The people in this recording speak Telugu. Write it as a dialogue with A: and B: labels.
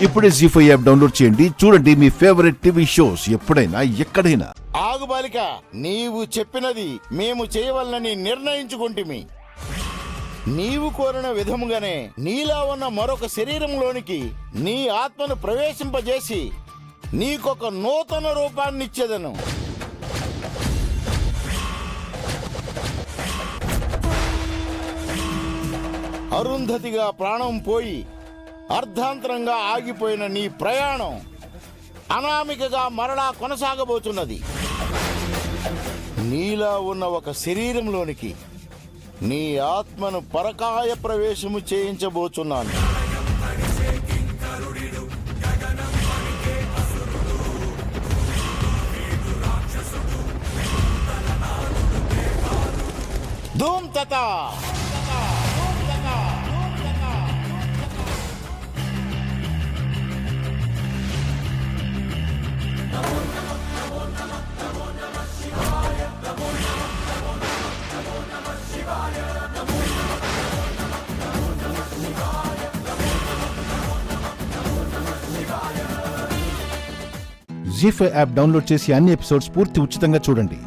A: ఇప్పుడే జీ5 యాప్ డౌన్లోడ్ చేయండి. చూడండి మీ ఫేవరెట్ టీవీ షోస్ ఎప్పుడైనా ఎక్కడైనా.
B: ఆగు బాలిక, నీవు చెప్పినది మేము చేయవలనని నిర్ణయించుకుంటుమి. నీవు కోరిన విధముగానే నీలా ఉన్న మరొక శరీరంలోనికి నీ ఆత్మను ప్రవేశింపజేసి నీకొక నూతన రూపాన్నిచ్చేదను. అరుంధతిగా ప్రాణం పోయి అర్ధాంతరంగా ఆగిపోయిన నీ ప్రయాణం అనామికగా మరలా కొనసాగబోతున్నది. నీలా ఉన్న ఒక శరీరంలోనికి నీ ఆత్మను పరకాయ ప్రవేశము చేయించబోచున్నాను. ధూమ్ తతా
A: జీ5 యాప్ డౌన్లోడ్ చేసి అన్ని ఎపిసోడ్స్ పూర్తి ఉచితంగా చూడండి.